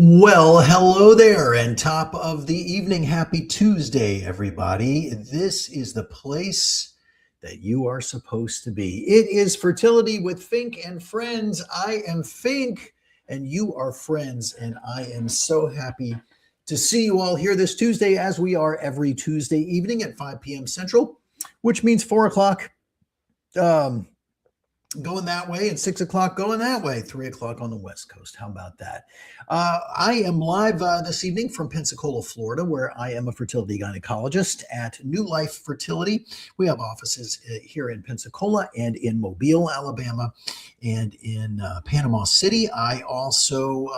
Well, hello there, and top of the evening. Happy Tuesday, everybody. This is the place that you are supposed to be. It is Fertility with Fink and Friends. I am Fink, and you are friends, and I am so happy to see you all here this Tuesday, as we are every Tuesday evening at 5 p.m. Central, which means 4 o'clock. Going that way and 6 o'clock going that way, 3 o'clock on the West Coast. How about that? I am live this evening from Pensacola, Florida, where I am a fertility gynecologist at New Life Fertility. We have offices here in Pensacola and in Mobile, Alabama, and in Panama City. I also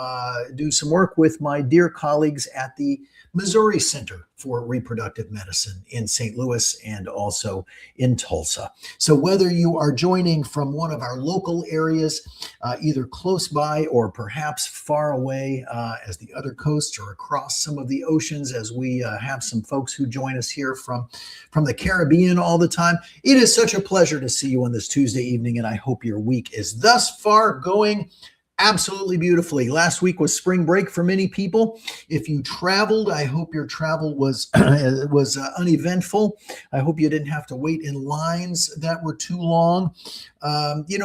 do some work with my dear colleagues at the Missouri Center for Reproductive Medicine in St. Louis and also in Tulsa. So whether you are joining from one of our local areas, either close by or perhaps far away as the other coasts, or across some of the oceans, as we have some folks who join us here from the Caribbean all the time, it is such a pleasure to see you on this Tuesday evening, and I hope your week is thus far going absolutely beautifully. Last week was spring break for many people. If you traveled, I hope your travel was uneventful. I hope you didn't have to wait in lines that were too long.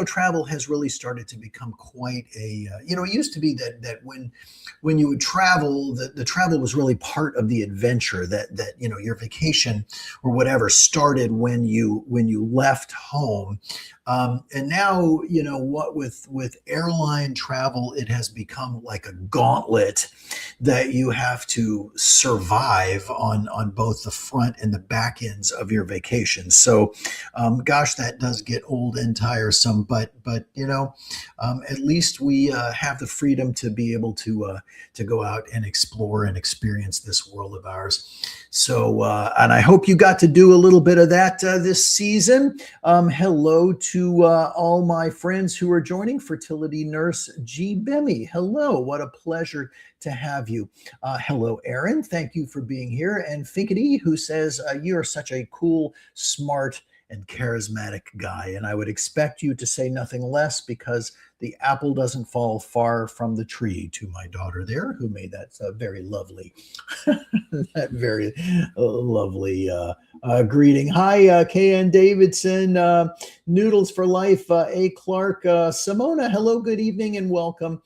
Travel has really started to become quite a. It used to be that when you would travel, the travel was really part of the adventure. That your vacation or whatever started when you left home. And now, what with airline travel, it has become like a gauntlet that you have to survive on both the front and the back ends of your vacation. So, gosh, that does get old and tiresome, but at least we have the freedom to be able to go out and explore and experience this world of ours. So, and I hope you got to do a little bit of that this season. Hello to all my friends who are joining. Fertility nurse G. Bemmy. Hello. What a pleasure to have you. Hello, Aaron. Thank you for being here. And Finkity, who says, you're such a cool, smart, and charismatic guy. And I would expect you to say nothing less, because the apple doesn't fall far from the tree, to my daughter there, who made that very lovely, that very lovely greeting. Hi, KN Davidson, Noodles for Life, A. Clark, Simona. Hello, good evening, and welcome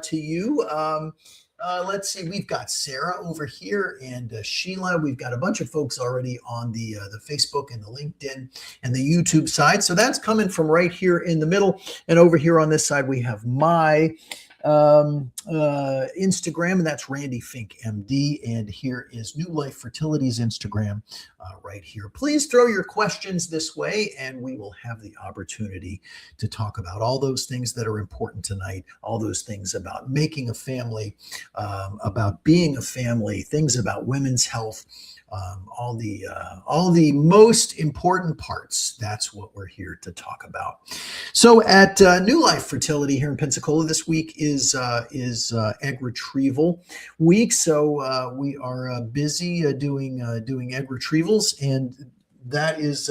to you. Let's see, we've got Sarah over here and Sheila. We've got a bunch of folks already on the Facebook and the LinkedIn and the YouTube side. So that's coming from right here in the middle. And over here on this side, we have my Instagram, and that's Randy Fink MD. And here is New Life Fertility's Instagram right here. Please throw your questions this way, and we will have the opportunity to talk about all those things that are important tonight, all those things about making a family, about being a family, things about women's health, all the most important parts. That's what we're here to talk about. So at New Life Fertility here in Pensacola, this week is egg retrieval week. So we are busy doing egg retrievals, and that is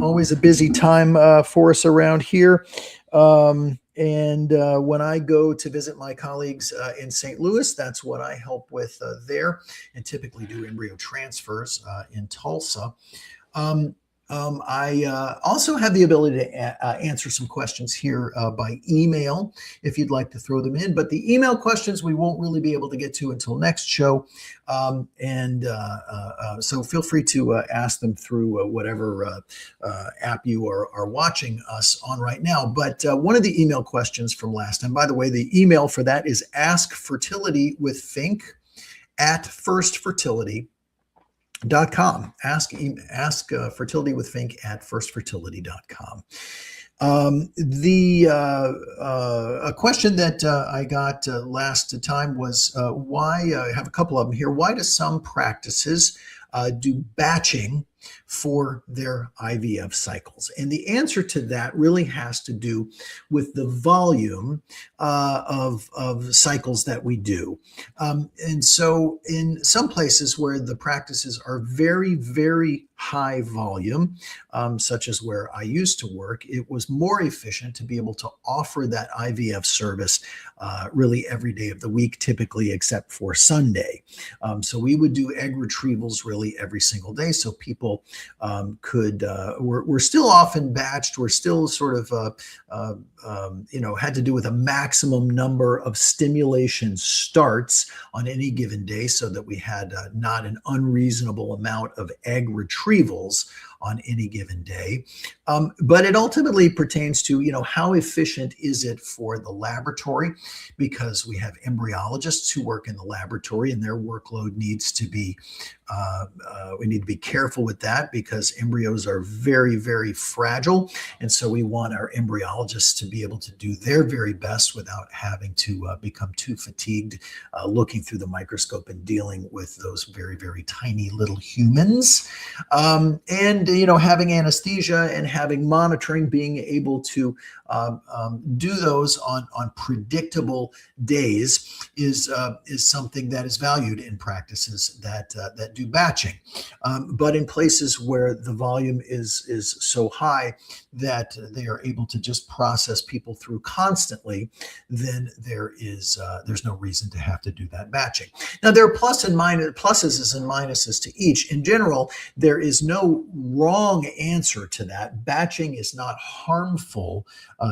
always a busy time for us around here. And when I go to visit my colleagues in St. Louis, that's what I help with there, and typically do embryo transfers in Tulsa. I also have the ability to answer some questions here by email if you'd like to throw them in. But the email questions we won't really be able to get to until next show. So feel free to ask them through whatever app you are watching us on right now. But one of the email questions from last time, by the way, the email for that is askfertilitywithfink@firstfertility.com. Ask Fertility with Fink at firstfertility.com. A question that I got last time was why, I have a couple of them here. Why do some practices do batching for their IVF cycles? And the answer to that really has to do with the volume of cycles that we do. And so in some places where the practices are very, very high volume, such as where I used to work, it was more efficient to be able to offer that IVF service really every day of the week, typically except for Sunday. So we would do egg retrievals really every single day, so people we're still often batched. We're still sort of had to do with a maximum number of stimulation starts on any given day, so that we had not an unreasonable amount of egg retrievals on any given day. But it ultimately pertains to, how efficient is it for the laboratory? Because we have embryologists who work in the laboratory, and their workload needs to be, we need to be careful with that, because embryos are very, very fragile. And so we want our embryologists to be able to do their very best without having to become too fatigued looking through the microscope and dealing with those very, very tiny little humans. And having anesthesia and having monitoring, being able to do those on predictable days is something that is valued in practices that do batching. But in places where the volume is so high that they are able to just process people through constantly, then there's no reason to have to do that batching. Now, there are pluses and minuses to each. In general, there is no wrong answer to that. Batching is not harmful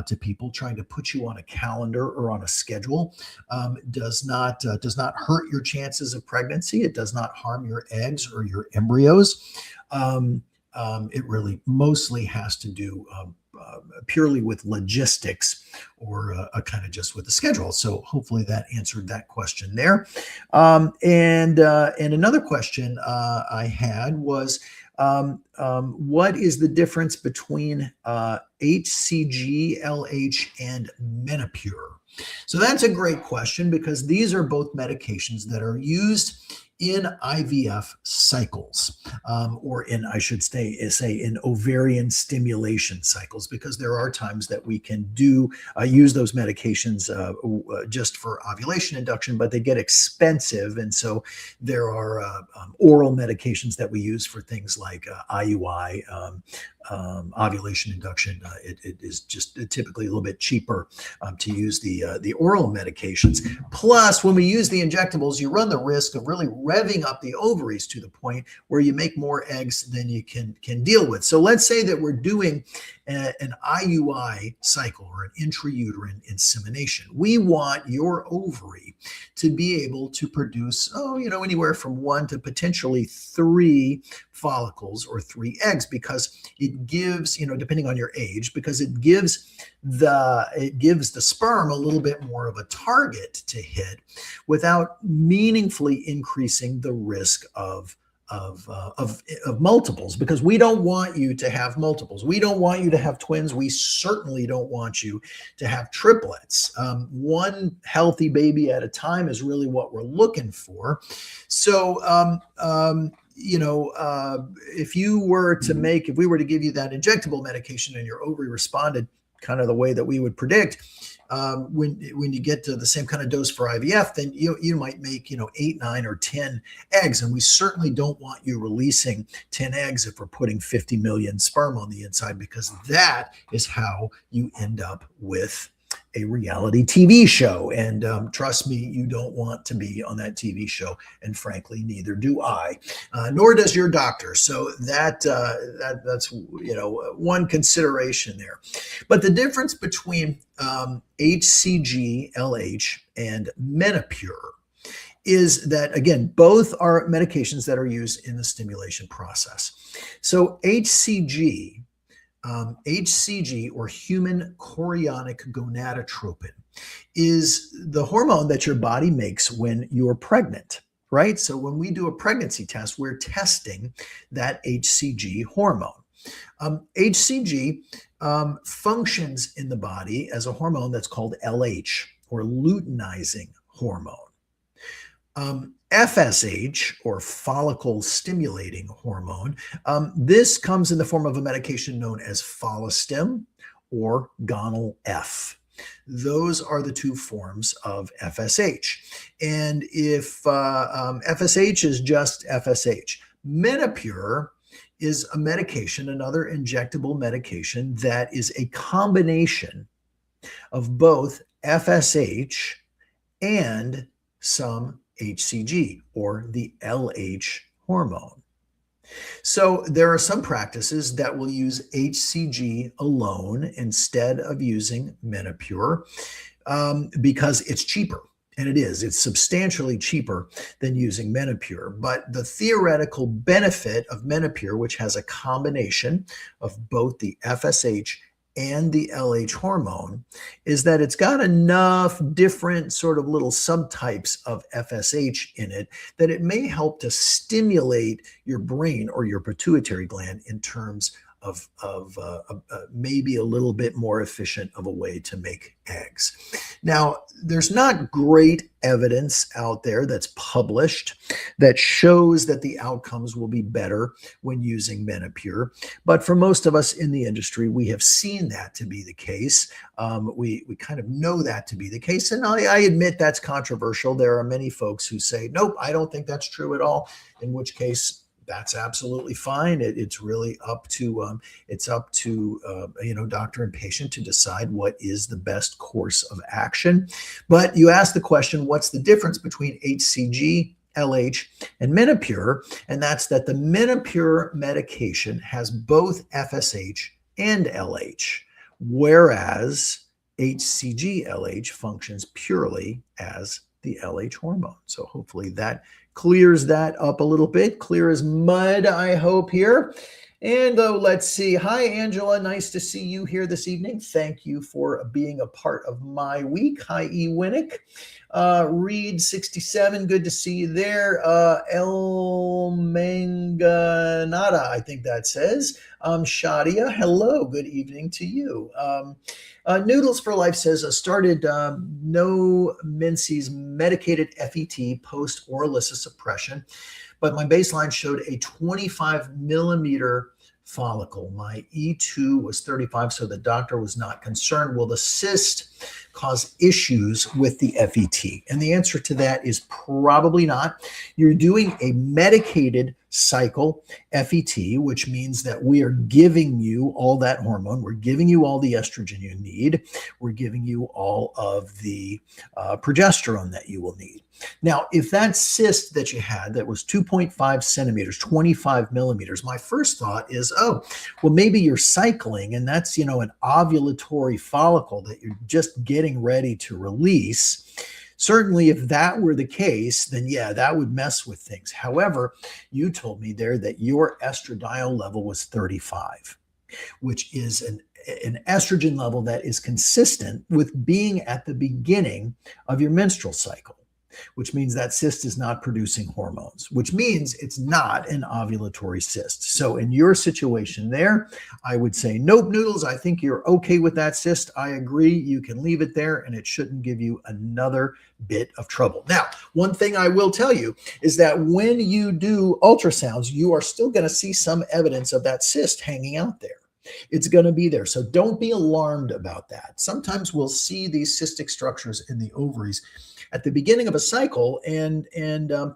to people. Trying to put you on a calendar or on a schedule does not hurt your chances of pregnancy. It does not harm your eggs or your embryos. It really mostly has to do purely with logistics, or kind of just with the schedule. So hopefully that answered that question there. And another question I had was, what is the difference between HCG, LH, and Menopur? So that's a great question, because these are both medications that are used in IVF cycles, or I should say in ovarian stimulation cycles, because there are times that we can use those medications just for ovulation induction, but they get expensive. And so there are oral medications that we use for things like IUI, ovulation induction. It is just typically a little bit cheaper to use the oral medications. Plus, when we use the injectables, you run the risk of really revving up the ovaries to the point where you make more eggs than you can deal with. So let's say that we're doing an IUI cycle, or an intrauterine insemination. We want your ovary to be able to produce, anywhere from 1 to potentially 3 follicles or 3 eggs, because it gives, depending on your age, because it gives the sperm a little bit more of a target to hit without meaningfully increasing the risk of multiples, because we don't want you to have multiples. We don't want you to have twins. We certainly don't want you to have triplets. One healthy baby at a time is really what we're looking for. So, if we were to give you that injectable medication and your ovary responded kind of the way that we would predict, when you get to the same kind of dose for IVF, then you might make 8, 9, or 10 eggs, and we certainly don't want you releasing 10 eggs if we're putting 50 million sperm on the inside, because that is how you end up with a reality TV show. And trust me, you don't want to be on that TV show, and frankly, neither do I, nor does your doctor. So that's one consideration there. But the difference between HCG, LH, and Menopur is that, again, both are medications that are used in the stimulation process. So HCG, or human chorionic gonadotropin, is the hormone that your body makes when you're pregnant, right? So when we do a pregnancy test, we're testing that HCG hormone. HCG functions in the body as a hormone that's called LH, or luteinizing hormone. FSH, or follicle stimulating hormone, this comes in the form of a medication known as Follistim or Gonal F. Those are the two forms of FSH. And if FSH is just FSH, Menopur is a medication, another injectable medication that is a combination of both FSH and some HCG, or the LH hormone. So there are some practices that will use HCG alone instead of using Menopur because it's cheaper. And it is. It's substantially cheaper than using Menopur. But the theoretical benefit of Menopur, which has a combination of both the FSH and the LH hormone, is that it's got enough different sort of little subtypes of FSH in it that it may help to stimulate your brain or your pituitary gland in terms of maybe a little bit more efficient of a way to make eggs. Now, there's not great evidence out there that's published that shows that the outcomes will be better when using Menopur. But for most of us in the industry, we have seen that to be the case. We kind of know that to be the case. And I admit that's controversial. There are many folks who say, nope, I don't think that's true at all, in which case that's absolutely fine. It's really up to doctor and patient to decide what is the best course of action. But you asked the question, what's the difference between HCG, LH, and Menopur? And that's that the Menopur medication has both FSH and LH, whereas HCG LH functions purely as the LH hormone. So hopefully that clears that up a little bit. Clear as mud, I hope, here. And let's see. Hi, Angela. Nice to see you here this evening. Thank you for being a part of my week. Hi, E. Winnick. Reed 67, good to see you there. El Manganata, I think that says. Shadia, hello, good evening to you. Noodles for Life says, started no Mincy's medicated FET post oral suppression, but my baseline showed a 25 millimeter follicle. My E2 was 35, so the doctor was not concerned. Will the cyst cause issues with the FET? And the answer to that is probably not. You're doing a medicated cycle FET, which means that we are giving you all that hormone. We're giving you all the estrogen you need. We're giving you all of the progesterone that you will need. Now, if that cyst that you had that was 2.5 centimeters, 25 millimeters, my first thought is, oh, well, maybe you're cycling and that's, an ovulatory follicle that you're just getting ready to release. Certainly, if that were the case, then yeah, that would mess with things. However, you told me there that your estradiol level was 35, which is an estrogen level that is consistent with being at the beginning of your menstrual cycle, which means that cyst is not producing hormones, which means it's not an ovulatory cyst. So in your situation there, I would say, nope, Noodles, I think you're okay with that cyst. I agree. You can leave it there and it shouldn't give you another bit of trouble. Now, one thing I will tell you is that when you do ultrasounds, you are still going to see some evidence of that cyst hanging out there. It's going to be there. So don't be alarmed about that. Sometimes we'll see these cystic structures in the ovaries at the beginning of a cycle, and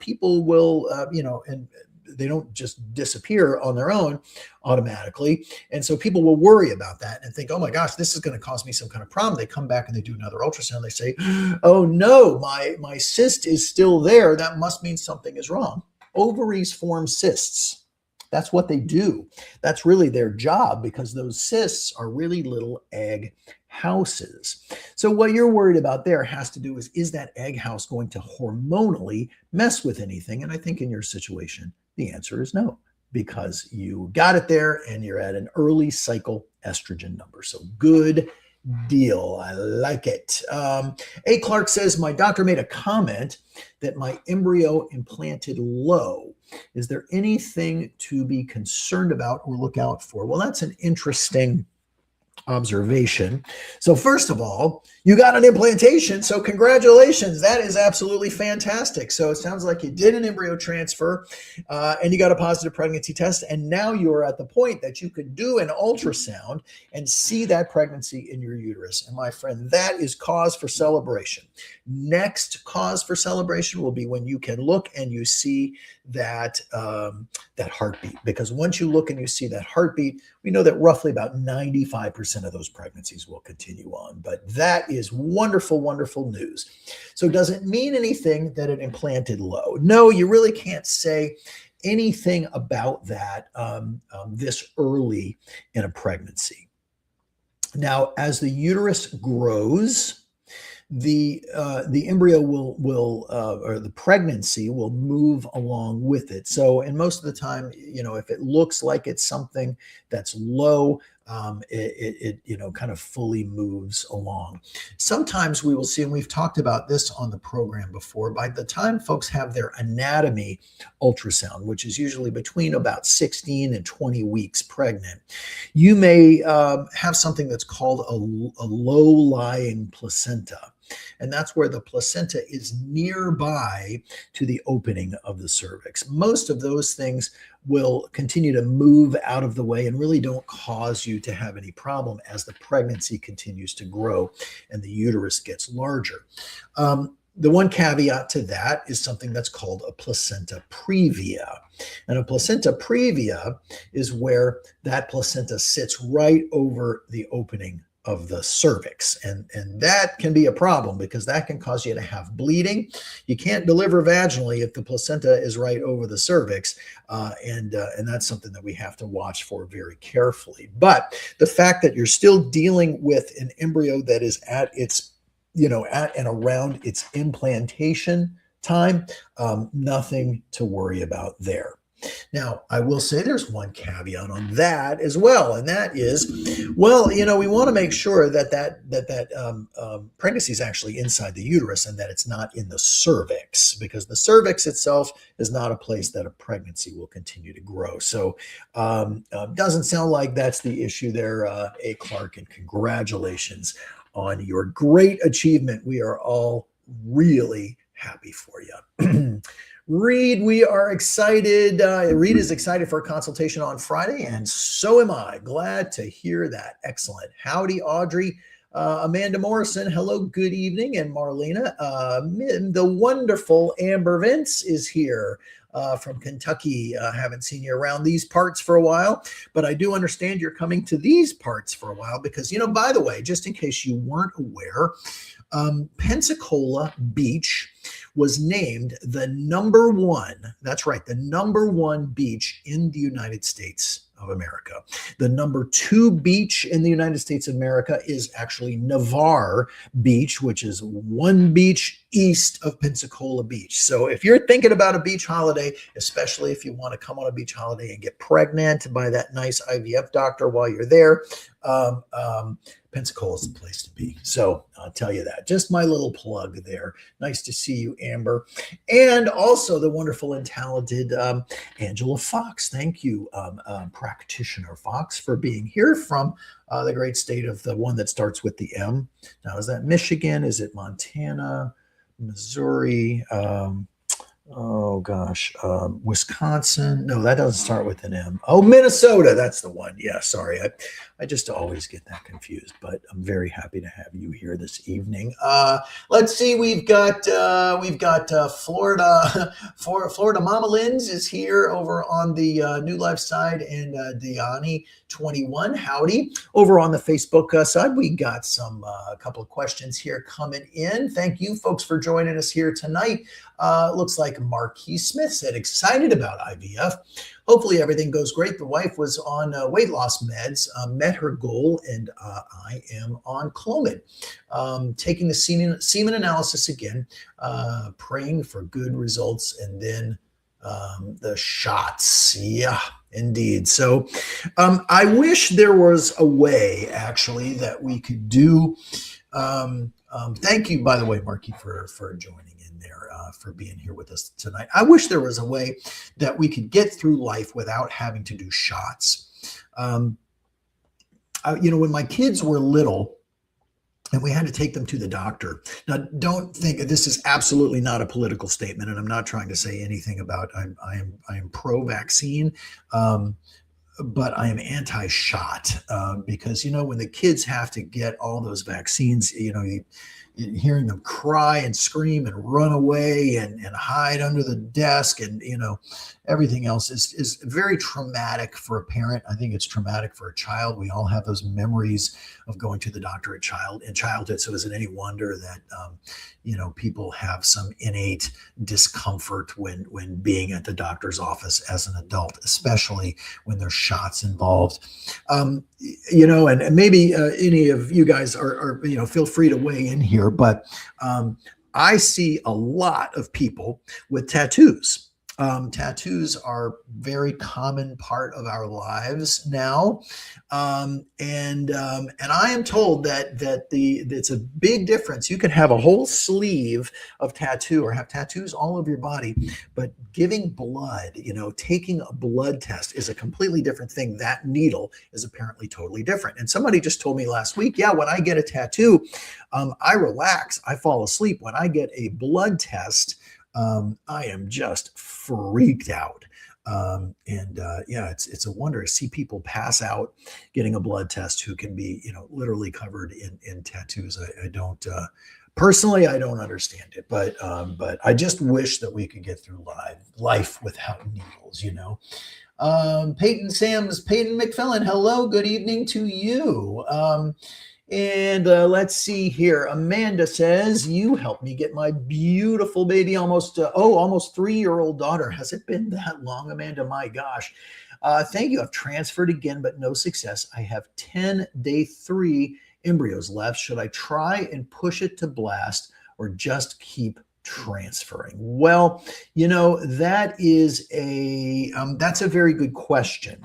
people will, and they don't just disappear on their own automatically. And so people will worry about that and think, oh my gosh, this is going to cause me some kind of problem. They come back and they do another ultrasound. They say, oh no, my cyst is still there. That must mean something is wrong. Ovaries form cysts. That's what they do. That's really their job, because those cysts are really little egg houses. So what you're worried about there has to do is that egg house going to hormonally mess with anything? And I think in your situation, the answer is no, because you got it there and you're at an early cycle estrogen number. So good deal. I like it. A. Clark says, my doctor made a comment that my embryo implanted low. Is there anything to be concerned about or look out for? Well, that's an interesting observation. So first of all, you got an implantation. So congratulations. That is absolutely fantastic. So it sounds like you did an embryo transfer and you got a positive pregnancy test. And now you're at the point that you could do an ultrasound and see that pregnancy in your uterus. And my friend, that is cause for celebration. Next cause for celebration will be when you can look and you see that that heartbeat. Because once you look and you see that heartbeat, we know that roughly about 95% of those pregnancies will continue on. But that is wonderful, wonderful news. So does it mean anything that it implanted low? No, you really can't say anything about that this early in a pregnancy. Now, as the uterus grows, the embryo will or the pregnancy will move along with it. So, and most of the time, if it looks like it's something that's low, it kind of fully moves along. Sometimes we will see, and we've talked about this on the program before, by the time folks have their anatomy ultrasound, which is usually between about 16 and 20 weeks pregnant, you may have something that's called a low-lying placenta. And that's where the placenta is nearby to the opening of the cervix. Most of those things will continue to move out of the way and really don't cause you to have any problem as the pregnancy continues to grow and the uterus gets larger. The one caveat to that is something that's called a placenta previa. And a placenta previa is where that placenta sits right over the opening of the cervix. And that can be a problem because that can cause you to have bleeding. You can't deliver vaginally if the placenta is right over the cervix. And that's something that we have to watch for very carefully. But the fact that you're still dealing with an embryo that is at its, at and around its implantation time, nothing to worry about there. Now, I will say there's one caveat on that as well, and that is, well, we want to make sure that pregnancy is actually inside the uterus and that it's not in the cervix, because the cervix itself is not a place that a pregnancy will continue to grow. So, doesn't sound like that's the issue there, A. Clark, and congratulations on your great achievement. We are all really happy for you. Reed, we are excited. Reed is excited for a consultation on Friday, and so am I. Glad to hear that. Excellent. Howdy, Audrey. Amanda Morrison, hello, good evening. And Marlena, the wonderful Amber Vince is here from Kentucky. Haven't seen you around these parts for a while, but I do understand you're coming to these parts for a while because, by the way, just in case you weren't aware, Pensacola Beach was named the number one, that's right, the number one beach in the United States of America. The number two beach in the United States of America is actually Navarre Beach, which is one beach east of Pensacola Beach. So if you're thinking about a beach holiday, especially if you want to come on a beach holiday and get pregnant by that nice IVF doctor while you're there, Pensacola is the place to be. So I'll tell you that. Just my little plug there. Nice to see you, Amber. And also the wonderful and talented Angela Fox. Thank you, Practitioner Fox, for being here from the great state of the one that starts with the M. Now, is that Michigan? Is it Montana? Missouri? Wisconsin. No, that doesn't start with an M. Oh, Minnesota. That's the one. Yeah, sorry. I just always get that confused, but I'm very happy to have you here this evening. Let's see. We've got Florida. Florida Mama Lynn's is here over on the New Life side, and Diani 21. Howdy. Over on the Facebook side, we got a couple of questions here coming in. Thank you, folks, for joining us here tonight. Looks like Marquis Smith said, excited about IVF. Hopefully everything goes great. The wife was on weight loss meds, met her goal, and I am on Clomid. Taking the semen analysis again, praying for good results, and then the shots. Yeah, indeed. So I wish there was a way, actually, that we could do. Thank you, by the way, Marky, for joining in there, for being here with us tonight. I wish there was a way that we could get through life without having to do shots. When my kids were little, and we had to take them to the doctor. Now, don't think this is absolutely not a political statement, and I'm not trying to say anything about I am pro-vaccine, um, but I am anti-shot because when the kids have to get all those vaccines, hearing them cry and scream and run away and hide under the desk and everything else is very traumatic for a parent. I think it's traumatic for a child. We all have those memories of going to the doctor in childhood. So is it any wonder that people have some innate discomfort when being at the doctor's office as an adult, especially when there's shots involved. And maybe any of you guys are feel free to weigh in here, but I see a lot of people with tattoos. Tattoos are a very common part of our lives now, and I am told that it's a big difference. You can have a whole sleeve of tattoo or have tattoos all over your body, but giving blood, taking a blood test is a completely different thing. That needle is apparently totally different. And somebody just told me last week, yeah, when I get a tattoo, I relax, I fall asleep. When I get a blood test, I am just freaked out. It's a wonder to see people pass out getting a blood test who can be, literally covered in tattoos. I don't, personally, I don't understand it, but I just wish that we could get through life without needles, Peyton McFillan, hello, good evening to you. And let's see here. Amanda says, you helped me get my beautiful baby, almost 3-year-old daughter. Has it been that long, Amanda? My gosh. Thank you. I've transferred again, but no success. I have 10 day 3 embryos left. Should I try and push it to blast or just keep transferring? Well, that is that's a very good question.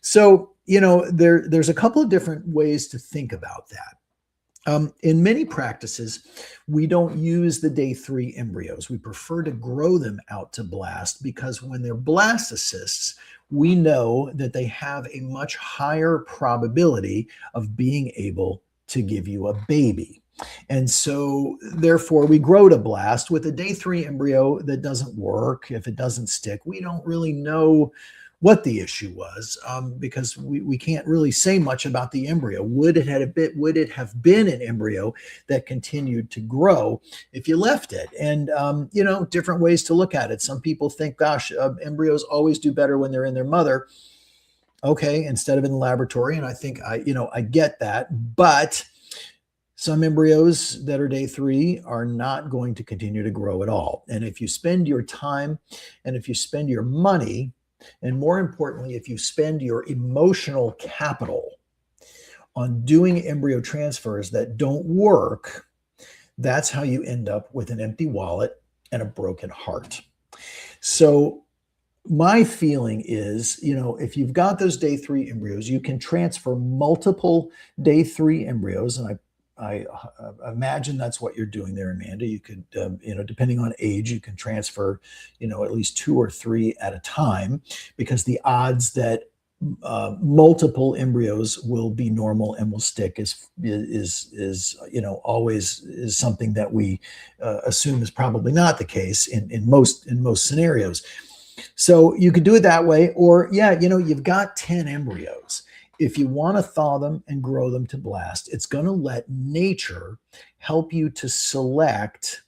So, there's a couple of different ways to think about that. In many practices, we don't use the day 3 embryos. We prefer to grow them out to blast because when they're blastocysts, we know that they have a much higher probability of being able to give you a baby. And so, therefore, we grow to blast. With a day 3 embryo that doesn't work, if it doesn't stick, we don't really know what the issue was because we can't really say much about the embryo. Would it have been an embryo that continued to grow if you left it? And different ways to look at it. Some people think, gosh, embryos always do better when they're in their mother. Okay, instead of in the laboratory. And I think I get that, but some embryos that are day 3 are not going to continue to grow at all. And if you spend your time and if you spend your money, and more importantly, if you spend your emotional capital on doing embryo transfers that don't work, that's how you end up with an empty wallet and a broken heart. So my feeling is, if you've got those day 3 embryos, you can transfer multiple day 3 embryos. And I imagine that's what you're doing there, Amanda. You could, depending on age, you can transfer, at least 2 or 3 at a time, because the odds that multiple embryos will be normal and will stick is always is something that we assume is probably not the case in most scenarios. So you could do it that way, or you've got 10 embryos. If you want to thaw them and grow them to blast, it's going to let nature help you to select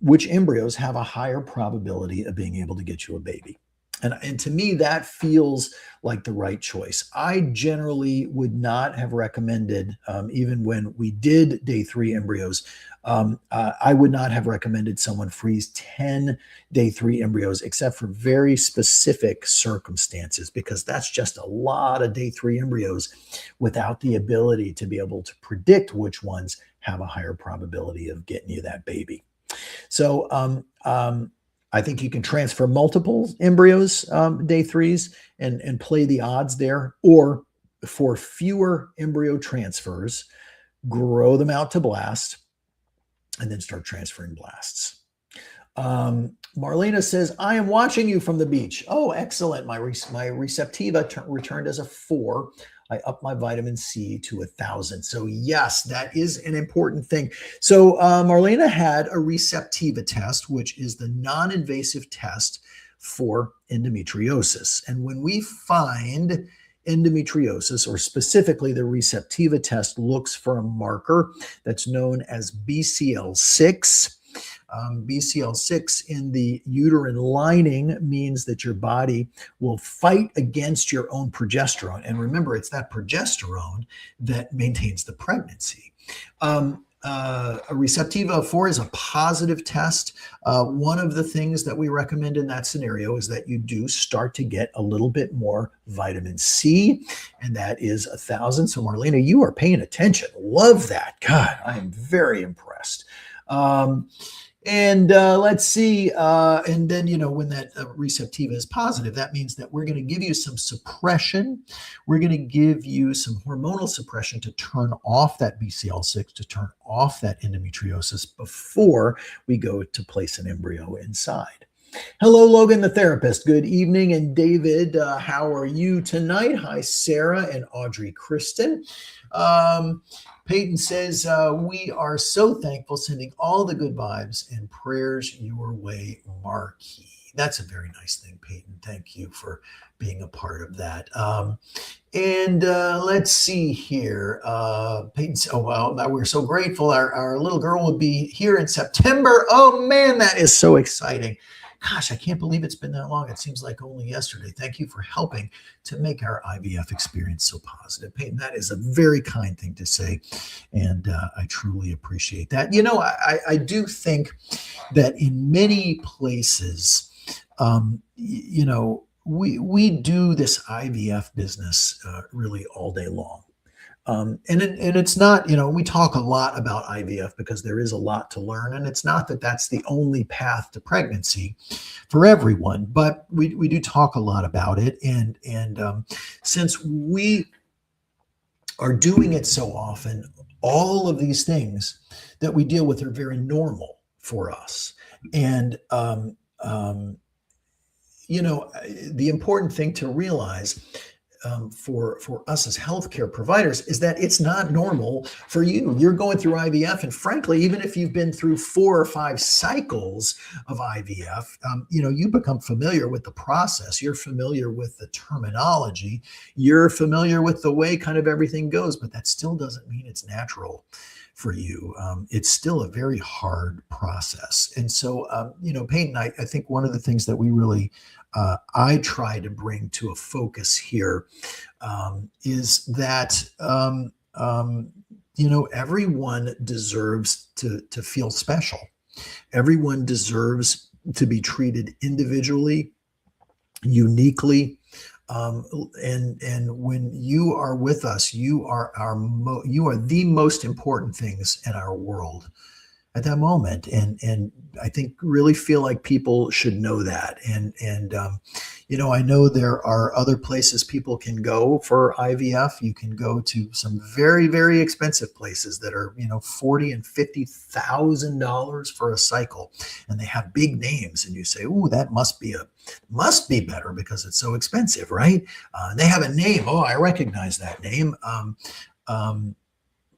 which embryos have a higher probability of being able to get you a baby. And to me, that feels like the right choice. I generally would not have recommended, even when we did day 3 embryos, I would not have recommended someone freeze 10 day 3 embryos, except for very specific circumstances, because that's just a lot of day 3 embryos without the ability to be able to predict which ones have a higher probability of getting you that baby. So, I think you can transfer multiple embryos, day 3s, and play the odds there. Or for fewer embryo transfers, grow them out to blast and then start transferring blasts. Marlena says, I am watching you from the beach. Oh, excellent. My Receptiva returned as a 4. I upped my vitamin C to 1,000. So yes, that is an important thing. So Marlena had a Receptiva test, which is the non-invasive test for endometriosis. And when we find endometriosis, or specifically the Receptiva test looks for a marker that's known as BCL6. BCL6 in the uterine lining means that your body will fight against your own progesterone. And remember, it's that progesterone that maintains the pregnancy. A Receptiva 4 is a positive test. One of the things that we recommend in that scenario is that you do start to get a little bit more vitamin C, and that is 1,000. So Marlena, you are paying attention. Love that. God, I am very impressed. And let's see. And then, when that Receptiva is positive, that means that we're going to give you some suppression. We're going to give you some hormonal suppression to turn off that BCL6, to turn off that endometriosis before we go to place an embryo inside. Hello, Logan, the therapist. Good evening. And David, how are you tonight? Hi, Sarah and Audrey Kristen. Peyton says, we are so thankful, sending all the good vibes and prayers your way, Marquis. That's a very nice thing, Peyton. Thank you for being a part of that. And let's see here. Peyton said, oh, well, we're so grateful. Our little girl will be here in September. Oh, man, that is so exciting. Gosh, I can't believe it's been that long. It seems like only yesterday. Thank you for helping to make our IVF experience so positive. Peyton, that is a very kind thing to say, and I truly appreciate that. I do think that in many places, we do this IVF business really all day long. And it's not, we talk a lot about IVF because there is a lot to learn. And it's not that that's the only path to pregnancy for everyone, but we do talk a lot about it. And since we are doing it so often, all of these things that we deal with are very normal for us. And, the important thing to realize for us as healthcare providers is that it's not normal for you. You're going through IVF, and frankly, even if you've been through 4 or 5 cycles of IVF, you become familiar with the process. You're familiar with the terminology. You're familiar with the way kind of everything goes, but that still doesn't mean it's natural for you. It's still a very hard process. And so, Peyton, I think one of the things that we really I try to bring to a focus here is that everyone deserves to feel special. Everyone deserves to be treated individually, uniquely. And when you are with us, you are the most important things in our world at that moment. And I think really feel like people should know that. And I know there are other places people can go for IVF. You can go to some very, very expensive places that are, $40,000 and $50,000 for a cycle. And they have big names. And you say, oh, that must be better because it's so expensive, right? They have a name. Oh, I recognize that name.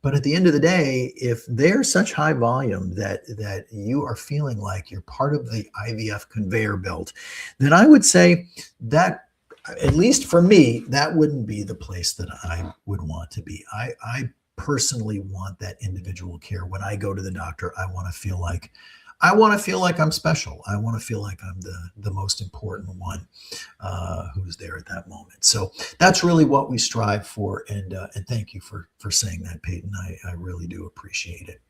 But at the end of the day, if they're such high volume that you are feeling like you're part of the IVF conveyor belt, then I would say that, at least for me, that wouldn't be the place that I would want to be. I personally want that individual care. When I go to the doctor, I want to feel like I'm special. I want to feel like I'm the most important one who's there at that moment. So that's really what we strive for. And thank you for saying that, Peyton. I really do appreciate it.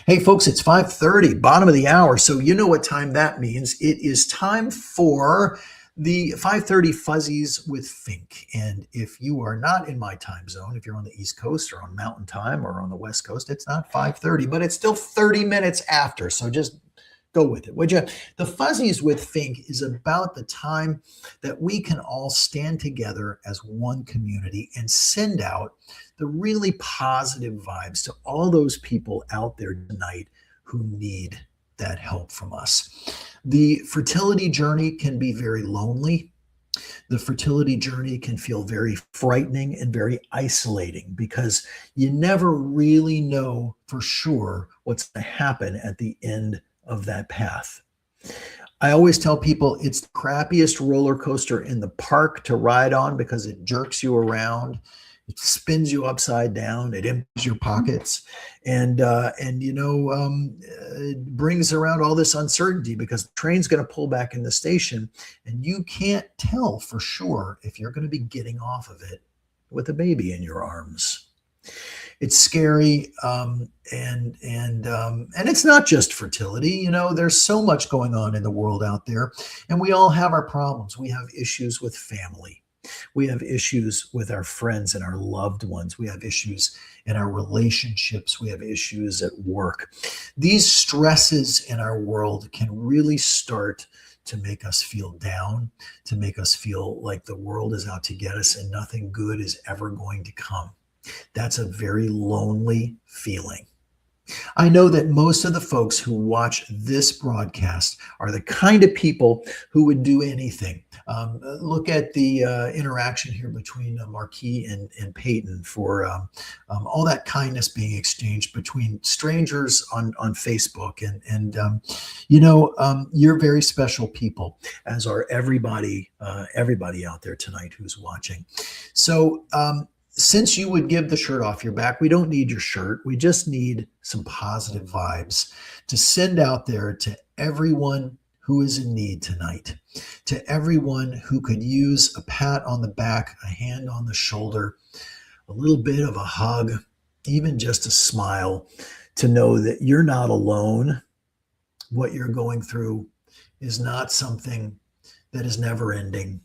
Hey, folks, it's 5:30, bottom of the hour. So you know what time that means. It is time for the 5:30 Fuzzies with Fink. And if you are not in my time zone, if you're on the East Coast or on Mountain Time or on the West Coast, it's not 5:30, but it's still 30 minutes after. So just go with it, would you? The Fuzzies with Fink is about the time that we can all stand together as one community and send out the really positive vibes to all those people out there tonight who need that help from us. The fertility journey can be very lonely. The fertility journey can feel very frightening and very isolating because you never really know for sure what's going to happen at the end of that path. I always tell people it's the crappiest roller coaster in the park to ride on because it jerks you around, it spins you upside down, it empties your pockets, and it brings around all this uncertainty because the train's going to pull back in the station, and you can't tell for sure if you're going to be getting off of it with a baby in your arms. It's scary, and it's not just fertility. There's so much going on in the world out there, and we all have our problems. We have issues with family. We have issues with our friends and our loved ones. We have issues in our relationships. We have issues at work. These stresses in our world can really start to make us feel down, to make us feel like the world is out to get us and nothing good is ever going to come. That's a very lonely feeling. I know that most of the folks who watch this broadcast are the kind of people who would do anything. Look at the interaction here between Marquis and Peyton for all that kindness being exchanged between strangers on Facebook. You're very special people, as are everybody out there tonight who's watching. So, since you would give the shirt off your back, we don't need your shirt. We just need some positive vibes to send out there to everyone who is in need tonight, to everyone who could use a pat on the back, a hand on the shoulder, a little bit of a hug, even just a smile, to know that you're not alone. What you're going through is not something that is never ending.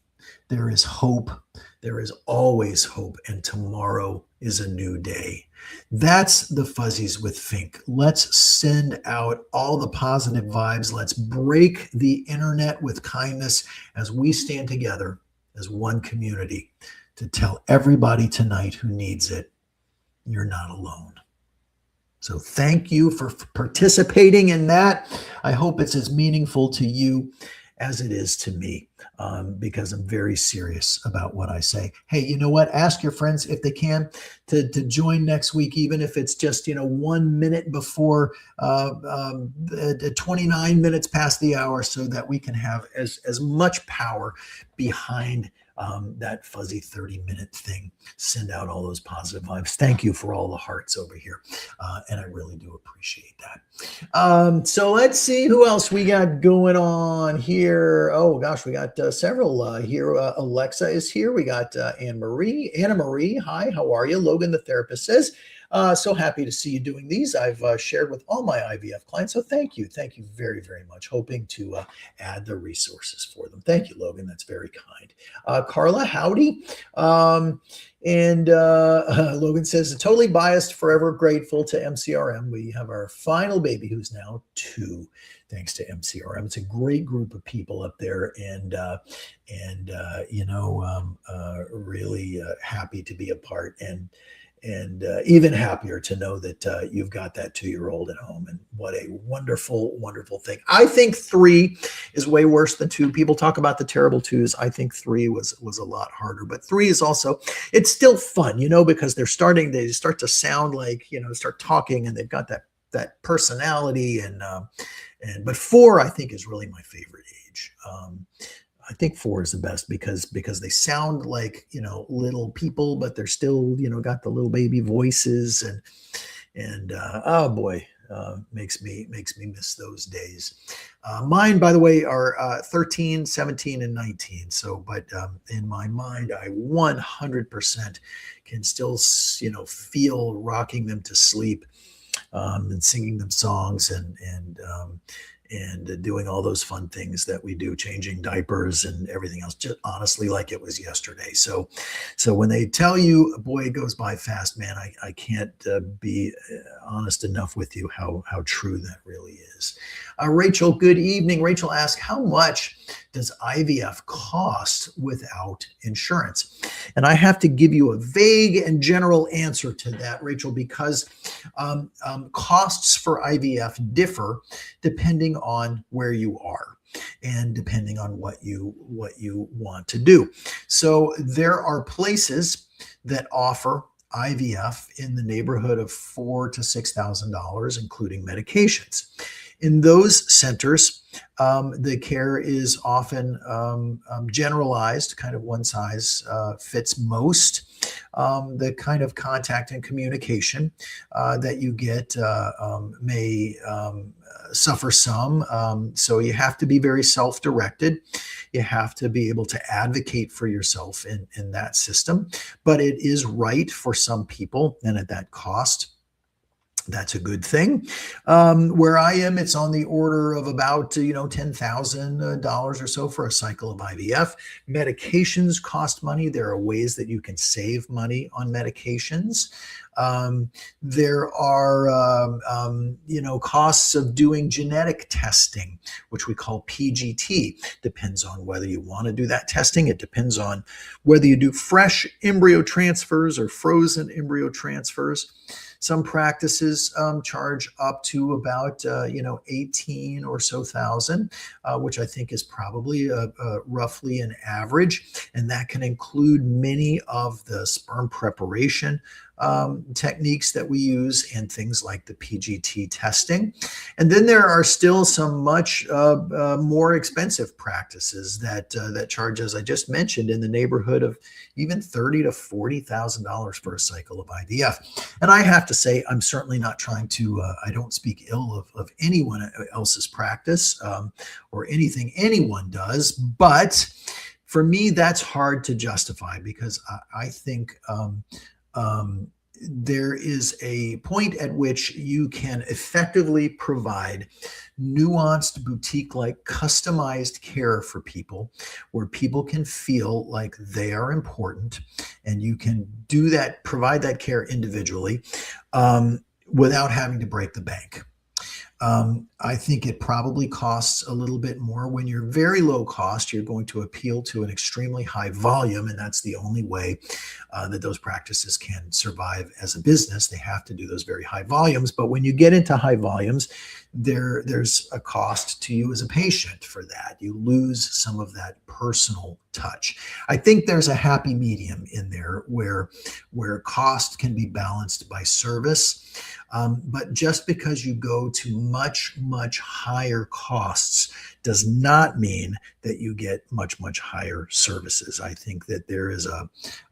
There is hope. There is always hope, and tomorrow is a new day. That's the Fuzzies with Fink. Let's send out all the positive vibes. Let's break the internet with kindness as we stand together as one community to tell everybody tonight who needs it, you're not alone. So thank you for participating in that. I hope it's as meaningful to you as it is to me, because I'm very serious about what I say. Hey, you know what? Ask your friends if they can to join next week, even if it's just 1 minute before 29 minutes past the hour, so that we can have as much power behind that fuzzy 30-minute thing. Send out all those positive vibes. Thank you for all the hearts over here. And I really do appreciate that. So let's see who else we got going on here. Oh gosh, we got several here. Alexa is here. We got Anna Marie. Hi, how are you? Logan, the therapist, says, so happy to see you doing these. I've shared with all my IVF clients. So thank you. Thank you very, very much. Hoping to add the resources for them. Thank you, Logan. That's very kind. Carla, howdy. Logan says, totally biased, forever grateful to MCRM. We have our final baby who's now 2, thanks to MCRM. It's a great group of people up there, and really happy to be a part, and even happier to know that you've got that 2-year-old at home. And what a wonderful, wonderful thing. I think 3 is way worse than 2. People talk about the terrible 2s. I think 3 was a lot harder, but 3 is also, it's still fun, because they start to sound like, start talking, and they've got that personality, but 4, I think, is really my favorite age. I think 4 is the best because they sound like, little people, but they're still, got the little baby voices, and oh boy, makes me miss those days. Mine, by the way, are 13, 17, and 19. So, but in my mind, I 100% can still, feel rocking them to sleep, and singing them songs, and doing all those fun things that we do, changing diapers and everything else, just honestly like it was yesterday. So when they tell you, boy, it goes by fast, man, I can't be honest enough with you how true that really is. Rachel, good evening. Rachel asks, how much does IVF cost without insurance? And I have to give you a vague and general answer to that, Rachel, because costs for IVF differ depending on where you are and depending on what you want to do. So there are places that offer IVF in the neighborhood of $4,000 to $6,000, including medications. In those centers, the care is often generalized, kind of one size fits most. The kind of contact and communication that you get may suffer some. So you have to be very self-directed. You have to be able to advocate for yourself in that system. But it is right for some people, and at that cost. That's a good thing. Where I am, it's on the order of about $10,000 or so for a cycle of IVF. Medications cost money. There are ways that you can save money on medications. There are costs of doing genetic testing, which we call PGT. Depends on whether you want to do that testing. It depends on whether you do fresh embryo transfers or frozen embryo transfers. Some practices charge up to about 18 or so thousand, which I think is probably roughly an average, and that can include many of the sperm preparation techniques that we use and things like the PGT testing. And then there are still some much more expensive practices that charge, as I just mentioned, in the neighborhood of even $30,000 to $40,000 for a cycle of IVF. And I have to say, I'm certainly not trying to, I don't speak ill of anyone else's practice or anything anyone does, but for me, that's hard to justify because I think there is a point at which you can effectively provide nuanced, boutique-like, customized care for people where people can feel like they are important, and you can do that, provide that care individually without having to break the bank. I think it probably costs a little bit more. When you're very low cost, you're going to appeal to an extremely high volume, and that's the only way that those practices can survive as a business. They have to do those very high volumes. But when you get into high volumes, there's a cost to you as a patient for that. You lose some of that personal touch. I think there's a happy medium in there where cost can be balanced by service. But just because you go to much, much higher costs does not mean that you get much, much higher services. I think that there is a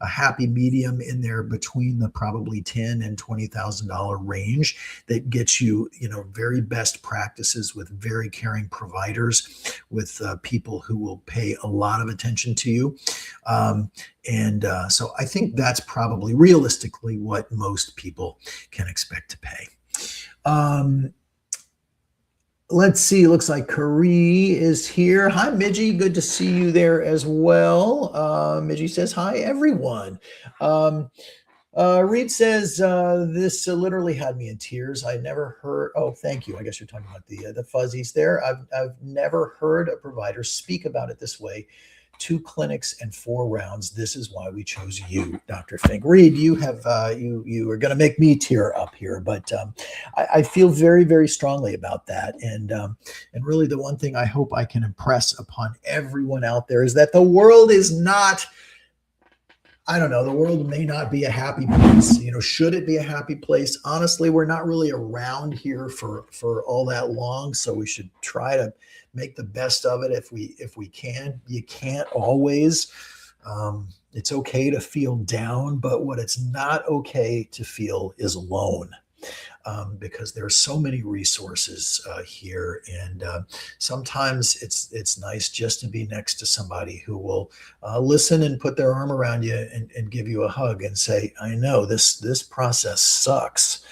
happy medium in there between the probably $10,000 and $20,000 range that gets you, very best practices with very caring providers, with people who will pay a lot of attention to you. So I think that's probably realistically what most people can expect to pay. Let's see. Looks like Kari is here. Hi, Midgie. Good to see you there as well. Midgie says, hi, everyone. Reed says, this literally had me in tears. I never heard. Oh, thank you. I guess you're talking about the fuzzies there. I've never heard a provider speak about it this way. 2 clinics and 4 rounds. This is why we chose you, Dr. Fink. Reed, you have you are going to make me tear up here, but I feel very, very strongly about that. And really, the one thing I hope I can impress upon everyone out there is that the world is not. I don't know. The world may not be a happy place. Should it be a happy place? Honestly, we're not really around here for all that long, so we should try to make the best of it if we can. You can't always. It's okay to feel down, but what it's not okay to feel is alone. Because there are so many resources here, and sometimes it's nice just to be next to somebody who will listen and put their arm around you and give you a hug and say, I know this process sucks.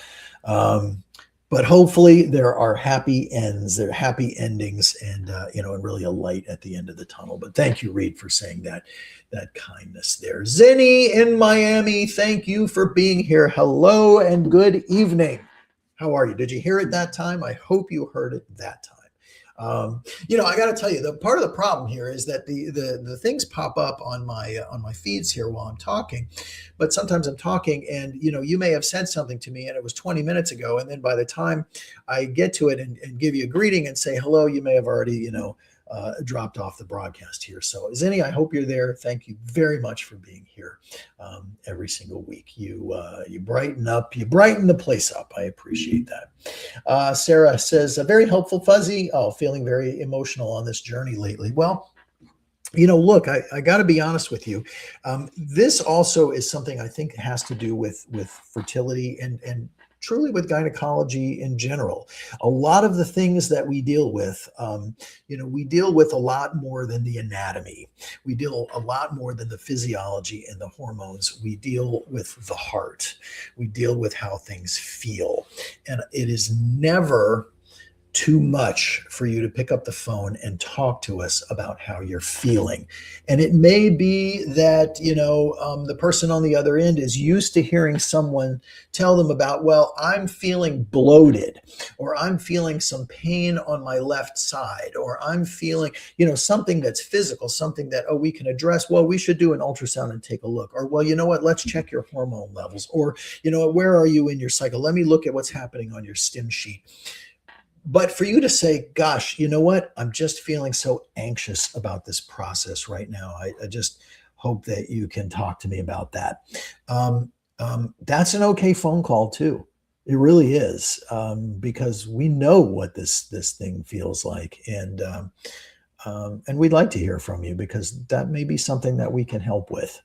But hopefully there are happy ends, there are happy endings, and and really a light at the end of the tunnel. But thank you, Reed, for saying that kindness there. Zinni in Miami, thank you for being here. Hello and good evening. How are you? Did you hear it that time? I hope you heard it that time. I got to tell you, the part of the problem here is that the things pop up on my feeds here while I'm talking, but sometimes I'm talking and you may have said something to me and it was 20 minutes ago, and then by the time I get to it and give you a greeting and say hello, you may have already dropped off the broadcast here. So, Zinni, I hope you're there. Thank you very much for being here every single week. You brighten up, you brighten the place up. I appreciate that. Sarah says, very helpful, Fuzzy. Oh, feeling very emotional on this journey lately. Well, look, I got to be honest with you. This also is something I think has to do with fertility and truly with gynecology in general. A lot of the things that we deal with, we deal with a lot more than the anatomy. We deal a lot more than the physiology and the hormones. We deal with the heart. We deal with how things feel. And it is never too much for you to pick up the phone and talk to us about how you're feeling. And it may be that, the person on the other end is used to hearing someone tell them about, well, I'm feeling bloated, or I'm feeling some pain on my left side, or I'm feeling, something that's physical, something that, we can address. Well, we should do an ultrasound and take a look. Or, well, you know what, let's check your hormone levels. Or, where are you in your cycle? Let me look at what's happening on your stim sheet. But for you to say, gosh, you know what? I'm just feeling so anxious about this process right now. I just hope that you can talk to me about that. That's an okay phone call too. It really is, because we know what this thing feels like, and we'd like to hear from you because that may be something that we can help with.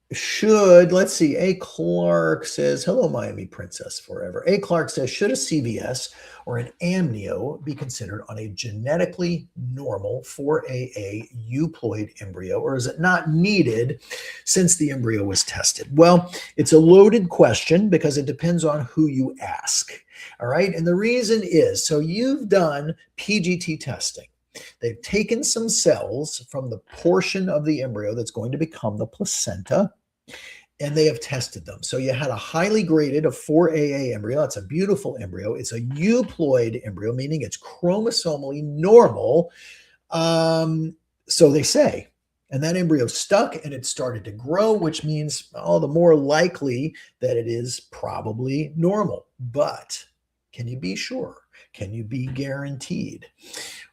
Let's see, A. Clark says, hello, Miami Princess Forever. A. Clark says, should a CVS or an amnio be considered on a genetically normal 4AA euploid embryo, or is it not needed since the embryo was tested? Well, it's a loaded question because it depends on who you ask. All right. And the reason is, so you've done PGT testing. They've taken some cells from the portion of the embryo that's going to become the placenta, and they have tested them. So you had a highly graded, a 4AA embryo. It's a beautiful embryo. It's a euploid embryo, meaning it's chromosomally normal. So they say. And that embryo stuck and it started to grow, which means all the more likely that it is probably normal. But can you be sure? Can you be guaranteed?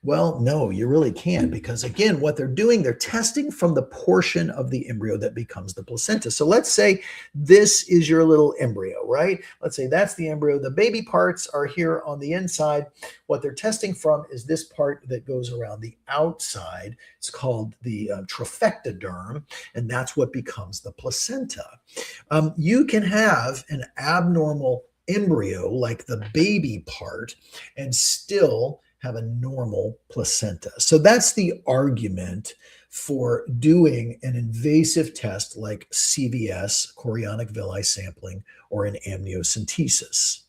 Well, no, you really can't, because again, what they're doing, they're testing from the portion of the embryo that becomes the placenta. So let's say this is your little embryo, right? Let's say that's the embryo. The baby parts are here on the inside. What they're testing from is this part that goes around the outside. It's called the trophectoderm, and that's what becomes the placenta. You can have an abnormal embryo like the baby part and still have a normal placenta. So that's the argument for doing an invasive test like CVS, chorionic villi sampling, or an amniocentesis.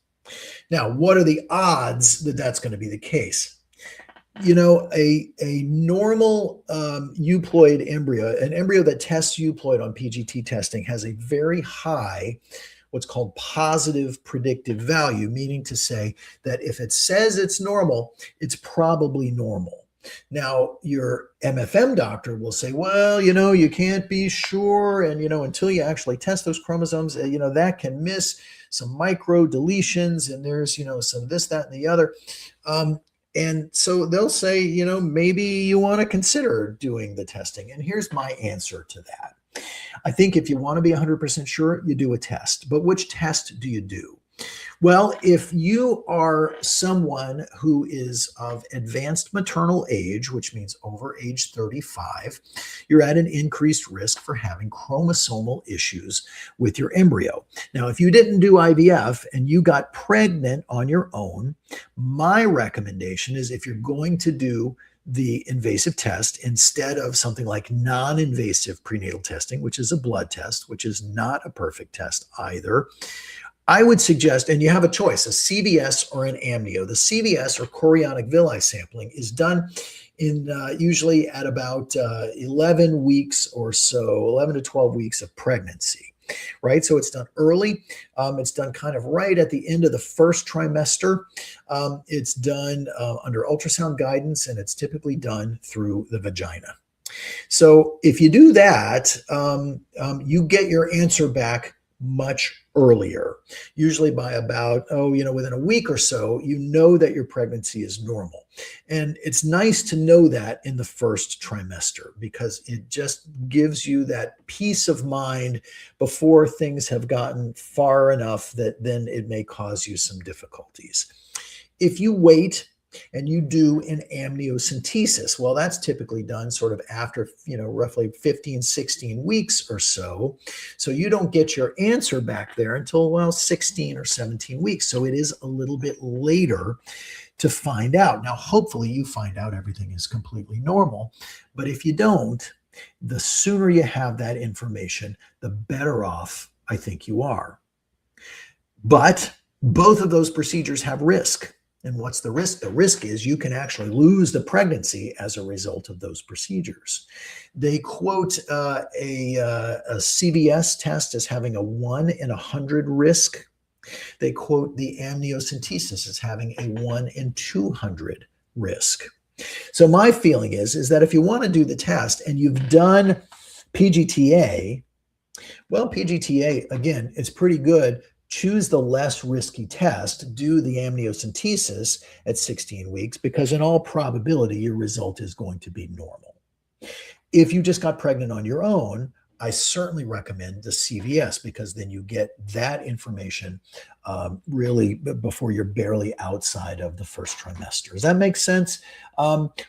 Now, what are the odds that that's going to be the case? A normal euploid embryo, an embryo that tests euploid on PGT testing, has a very high what's called positive predictive value, meaning to say that if it says it's normal, it's probably normal. Now, your MFM doctor will say, well, you can't be sure. And, until you actually test those chromosomes, that can miss some micro deletions. And there's, some this, that, and the other. And so they'll say, maybe you want to consider doing the testing. And here's my answer to that. I think if you want to be 100% sure, you do a test. But which test do you do? Well, if you are someone who is of advanced maternal age, which means over age 35, you're at an increased risk for having chromosomal issues with your embryo. Now, if you didn't do IVF and you got pregnant on your own, my recommendation is, if you're going to do the invasive test, instead of something like non-invasive prenatal testing, which is a blood test, which is not a perfect test either, I would suggest, and you have a choice, a CVS or an amnio. The CVS, or chorionic villi sampling, is done in usually at about 11 weeks or so, 11 to 12 weeks of pregnancy. right? So it's done early. It's done kind of right at the end of the first trimester. It's done under ultrasound guidance, and it's typically done through the vagina. So if you do that, you get your answer back much earlier, usually by about, within a week or so, you know that your pregnancy is normal. And it's nice to know that in the first trimester because it just gives you that peace of mind before things have gotten far enough that then it may cause you some difficulties. If you wait and you do an amniocentesis, well, that's typically done sort of after, roughly 15, 16 weeks or so. So you don't get your answer back there until, 16 or 17 weeks. So it is a little bit later to find out. Now, hopefully you find out everything is completely normal. But if you don't, the sooner you have that information, the better off I think you are. But both of those procedures have risk. And what's the risk? The risk is you can actually lose the pregnancy as a result of those procedures. They quote a CVS test as having a 1 in 100 risk. They quote the amniocentesis as having a 1 in 200 risk. So my feeling is that if you want to do the test and you've done PGTA, well, PGTA, again, it's pretty good. Choose the less risky test, do the amniocentesis at 16 weeks, because in all probability, your result is going to be normal. If you just got pregnant on your own, I certainly recommend the CVS because then you get that information really before you're barely outside of the first trimester. Does that make sense?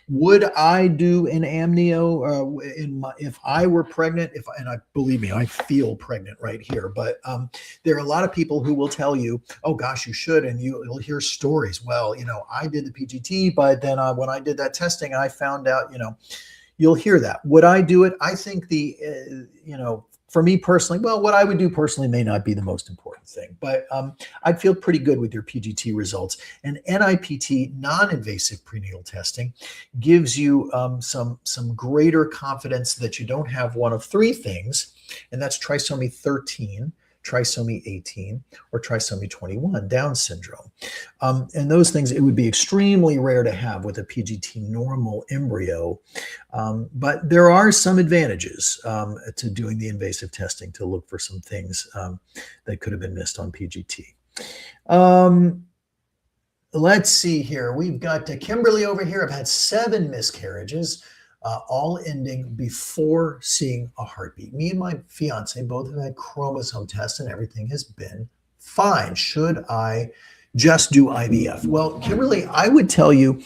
Would I do an amnio if I were pregnant? Believe me, I feel pregnant right here. But there are a lot of people who will tell you, "Oh gosh, you should," and you'll hear stories. Well, I did the PGT, but then when I did that testing, I found out, You'll hear that. Would I do it? I think for me personally, well, what I would do personally may not be the most important thing, but I'd feel pretty good with your PGT results. And NIPT, non-invasive prenatal testing, gives you some greater confidence that you don't have one of three things, and that's trisomy 13, trisomy 18, or trisomy 21, Down syndrome. And those things, it would be extremely rare to have with a PGT normal embryo. But there are some advantages to doing the invasive testing to look for some things that could have been missed on PGT. Let's see here. We've got Kimberly over here. I've had 7 miscarriages. All ending before seeing a heartbeat. Me and my fiance both have had chromosome tests and everything has been fine. Should I just do IVF? Well, Kimberly, I would tell you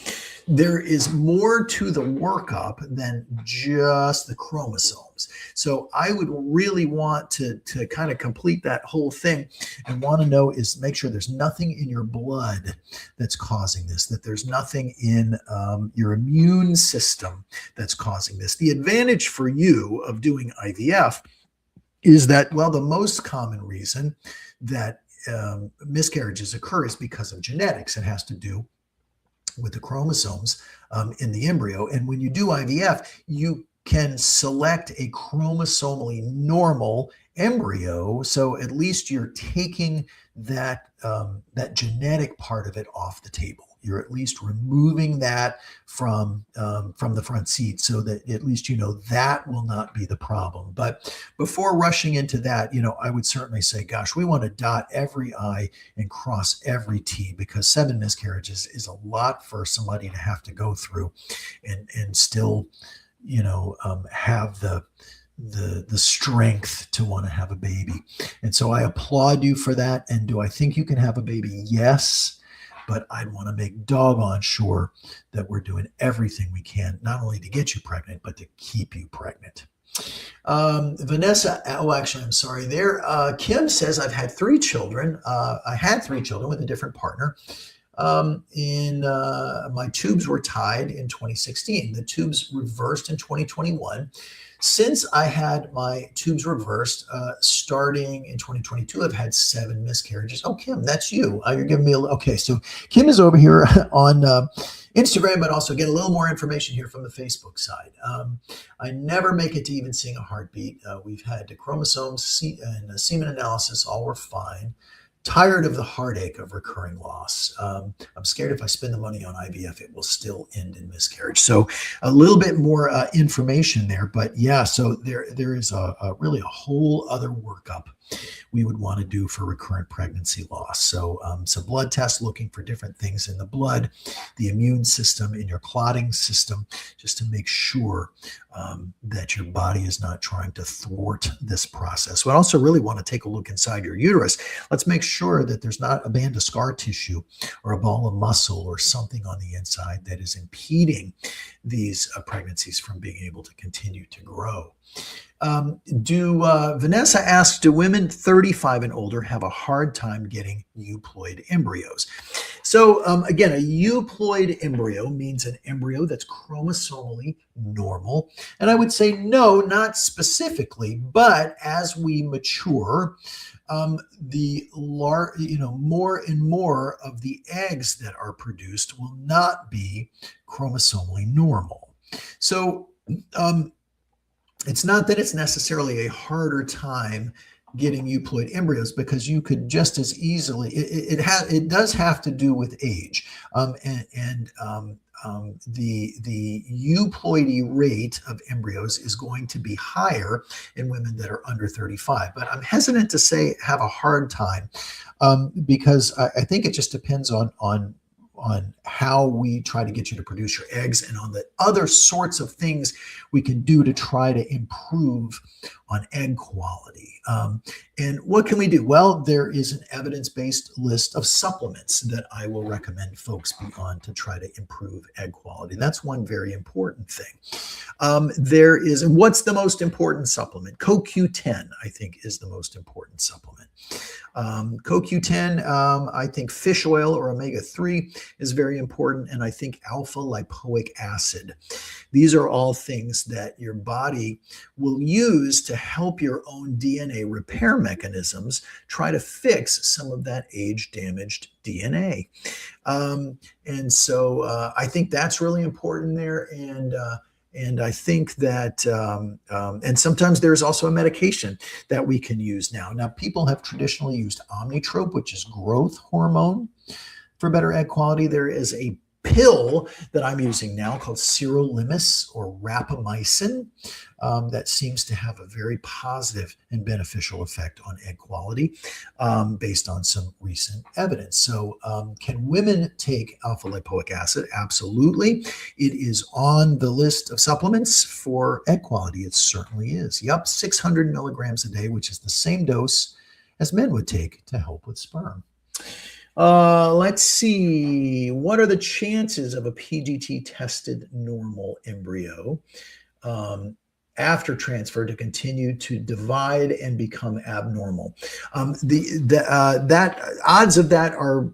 there is more to the workup than just the chromosomes. So I would really want to kind of complete that whole thing and want to make sure there's nothing in your blood that's causing this, that there's nothing in your immune system that's causing this. The advantage for you of doing IVF is that, well, the most common reason that miscarriages occur is because of genetics. It has to do with the chromosomes in the embryo. And when you do IVF, you can select a chromosomally normal embryo. So at least you're taking that genetic part of it off the table. You're at least removing that from the front seat so that at least that will not be the problem. But before rushing into that, I would certainly say, gosh, we want to dot every I and cross every T, because 7 miscarriages is a lot for somebody to have to go through and still have the strength to want to have a baby. And so I applaud you for that. And do I think you can have a baby? Yes. But I'd want to make doggone sure that we're doing everything we can, not only to get you pregnant, but to keep you pregnant. Vanessa, actually, I'm sorry there. Kim says, I've had 3 children. I had 3 children with a different partner. My tubes were tied in 2016. The tubes reversed in 2021. Since I had my tubes reversed, starting in 2022, I've had 7 miscarriages. Oh, Kim, that's you. You're giving me okay. So Kim is over here on Instagram, but also get a little more information here from the Facebook side. I never make it to even seeing a heartbeat. We've had the chromosomes and the semen analysis, all were fine. Tired of the heartache of recurring loss. I'm scared if I spend the money on IVF, it will still end in miscarriage. So a little bit more information there, but yeah, so there is really a whole other workup we would want to do for recurrent pregnancy loss. So some blood tests looking for different things in the blood, the immune system, in your clotting system, just to make sure that your body is not trying to thwart this process. We also really want to take a look inside your uterus. Let's make sure that there's not a band of scar tissue or a ball of muscle or something on the inside that is impeding these pregnancies from being able to continue to grow. Vanessa asks, do women 35 and older have a hard time getting euploid embryos? So again, a euploid embryo means an embryo that's chromosomally normal. And I would say no, not specifically, but as we mature, more and more of the eggs that are produced will not be chromosomally normal. So it's not that it's necessarily a harder time getting euploid embryos, because you could just as easily, it does have to do with age, the euploidy rate of embryos is going to be higher in women that are under 35. But I'm hesitant to say have a hard time, because I think it just depends on how we try to get you to produce your eggs and on the other sorts of things we can do to try to improve on egg quality. And what can we do? Well, there is an evidence-based list of supplements that I will recommend folks be on to try to improve egg quality. That's one very important thing. There is, and what's the most important supplement? CoQ10, I think, is the most important supplement. CoQ10, I think fish oil or omega-3 is very important, and I think alpha lipoic acid. These are all things that your body will use to help your own DNA repair mechanisms try to fix some of that age-damaged DNA. And so I think that's really important there. And I think that, and sometimes there's also a medication that we can use now. Now, people have traditionally used Omnitrope, which is growth hormone, for better egg quality. There is a pill that I'm using now called sirolimus or rapamycin that seems to have a very positive and beneficial effect on egg quality based on some recent evidence. So can women take alpha lipoic acid? Absolutely. It is on the list of supplements for egg quality. It certainly is. Yep, 600 milligrams a day, which is the same dose as men would take to help with sperm. Let's see. What are the chances of a PGT tested normal embryo after transfer to continue to divide and become abnormal? That odds of that are,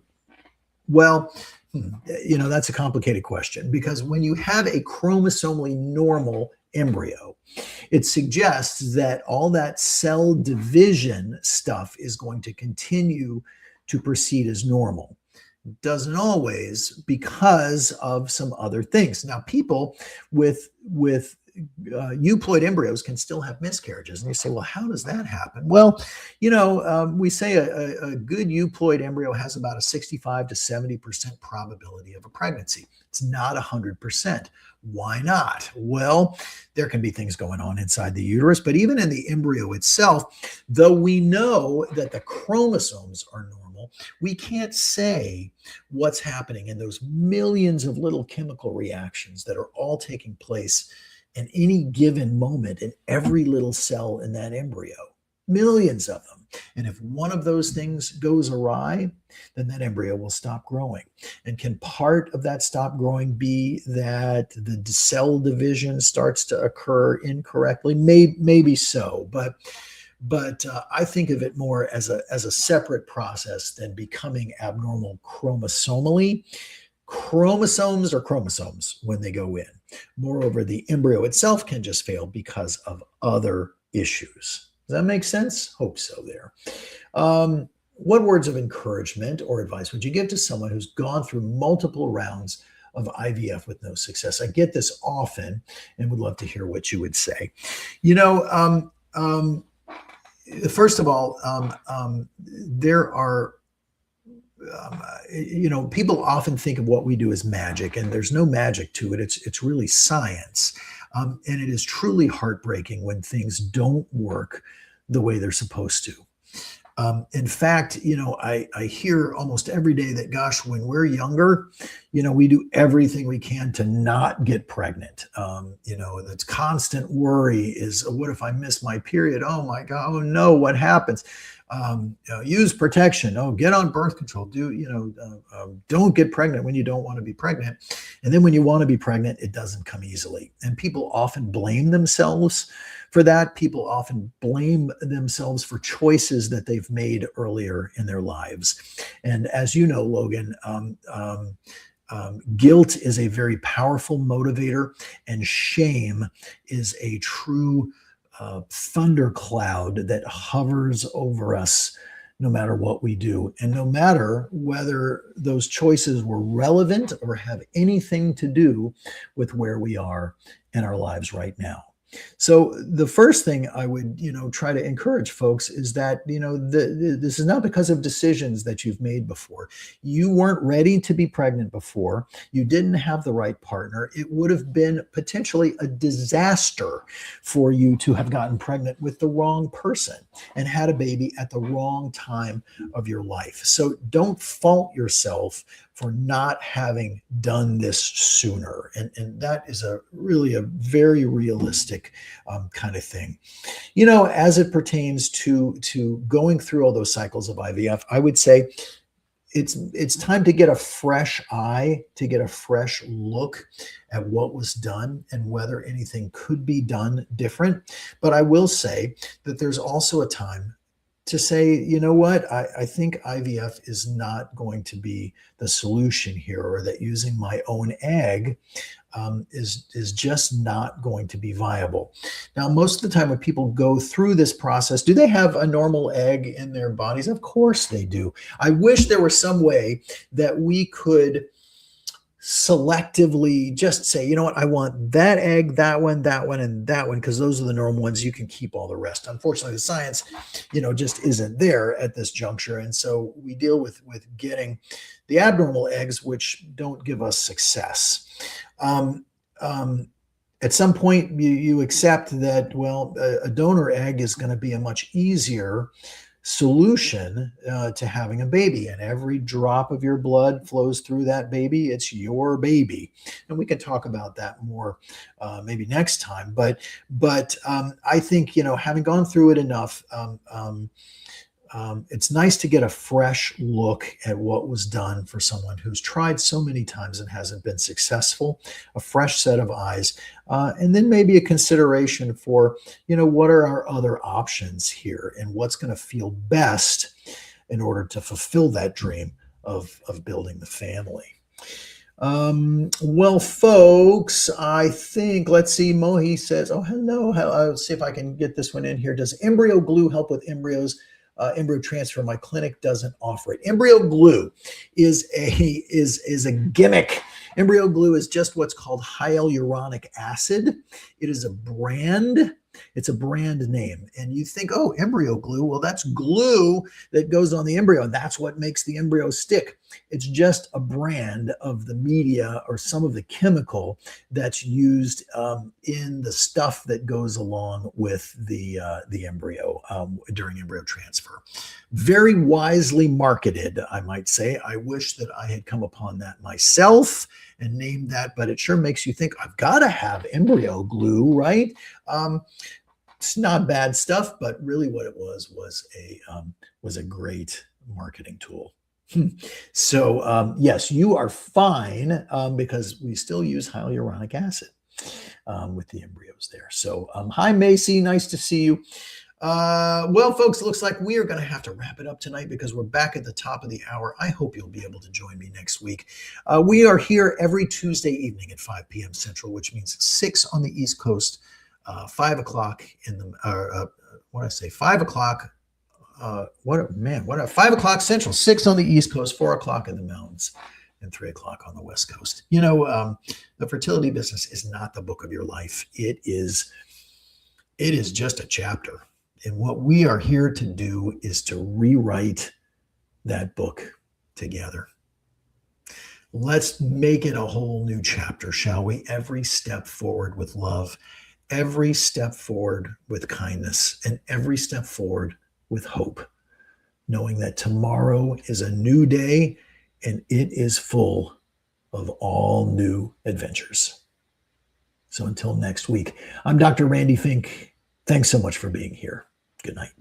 well, that's a complicated question, because when you have a chromosomally normal embryo, it suggests that all that cell division stuff is going to continue to proceed as normal. Doesn't always, because of some other things. Now, people with euploid embryos can still have miscarriages. And you say, well, how does that happen? Well, we say a good euploid embryo has about a 65 to 70% probability of a pregnancy. It's not 100%. Why not? Well, there can be things going on inside the uterus, but even in the embryo itself, though we know that the chromosomes are normal, we can't say what's happening in those millions of little chemical reactions that are all taking place in any given moment in every little cell in that embryo. Millions of them. And if one of those things goes awry, then that embryo will stop growing. And can part of that stop growing be that the cell division starts to occur incorrectly? Maybe so, but I think of it more as a separate process than becoming abnormal chromosomally. Chromosomes are chromosomes when they go in. Moreover, the embryo itself can just fail because of other issues. Does that make sense? Hope so there. What words of encouragement or advice would you give to someone who's gone through multiple rounds of IVF with no success? I get this often and would love to hear what you would say. You know, first of all, there are people often think of what we do as magic, and there's no magic to it. It's really science, and it is truly heartbreaking when things don't work the way they're supposed to. In fact, I hear almost every day that, gosh, when we're younger, we do everything we can to not get pregnant. That's constant worry is, what if I miss my period? Oh my God, oh no, what happens? Use protection. Oh, get on birth control. Don't get pregnant when you don't want to be pregnant. And then when you want to be pregnant, it doesn't come easily. And people often blame themselves for that. People often blame themselves for choices that they've made earlier in their lives. And as you know, Logan, guilt is a very powerful motivator, and shame is a true thundercloud that hovers over us no matter what we do, and no matter whether those choices were relevant or have anything to do with where we are in our lives right now. So the first thing I would, try to encourage folks is that, this is not because of decisions that you've made before. You weren't ready to be pregnant before. You didn't have the right partner. It would have been potentially a disaster for you to have gotten pregnant with the wrong person and had a baby at the wrong time of your life. So don't fault yourself for not having done this sooner. And that is really a very realistic kind of thing. As it pertains to going through all those cycles of IVF, I would say it's time to get a fresh eye, to get a fresh look at what was done and whether anything could be done different. But I will say that there's also a time to say, you know what, I think IVF is not going to be the solution here, or that using my own egg is just not going to be viable. Now, most of the time when people go through this process, do they have a normal egg in their bodies? Of course they do. I wish there was some way that we could selectively just say, you know what, I want that egg, that one, and that one, because those are the normal ones. You can keep all the rest. Unfortunately, the science, just isn't there at this juncture. And so we deal with getting the abnormal eggs, which don't give us success. At some point, you accept that, well, a donor egg is going to be a much easier solution to having a baby, and every drop of your blood flows through that baby. It's your baby, and we can talk about that more maybe next time. But I think, having gone through it enough, it's nice to get a fresh look at what was done for someone who's tried so many times and hasn't been successful, a fresh set of eyes, and then maybe a consideration for, what are our other options here and what's going to feel best in order to fulfill that dream of building the family. Well, folks, I think, let's see, Mohi says, oh, hello. I'll see if I can get this one in here. Does embryo glue help with embryos? Embryo transfer? My clinic doesn't offer it. Embryo glue is a gimmick. Embryo glue is just what's called hyaluronic acid. It is a brand. It's a brand name. And you think, oh, embryo glue. Well, that's glue that goes on the embryo, and that's what makes the embryo stick. It's just a brand of the media or some of the chemical that's used in the stuff that goes along with the embryo during embryo transfer. Very wisely marketed, I might say. I wish that I had come upon that myself and named that, but it sure makes you think, I've got to have embryo glue, right? It's not bad stuff, but really what it was a great marketing tool. So yes, you are fine because we still use hyaluronic acid with the embryos there. So hi, Macy, nice to see you. Well, folks, it looks like we are going to have to wrap it up tonight because we're back at the top of the hour. I hope you'll be able to join me next week. We are here every Tuesday evening at 5 p.m. Central, which means 6 on the East Coast, 5 o'clock in the, what did I say, 5 o'clock. 5 o'clock Central, 6 on the East Coast, 4 o'clock in the mountains. and 3 o'clock on the West Coast. The fertility business is not the book of your life. It is just a chapter. And what we are here to do is to rewrite that book together. Let's make it a whole new chapter, shall we? Every step forward with love, every step forward with kindness, and every step forward with hope, knowing that tomorrow is a new day and it is full of all new adventures. So until next week, I'm Dr. Randy Fink. Thanks so much for being here. Good night.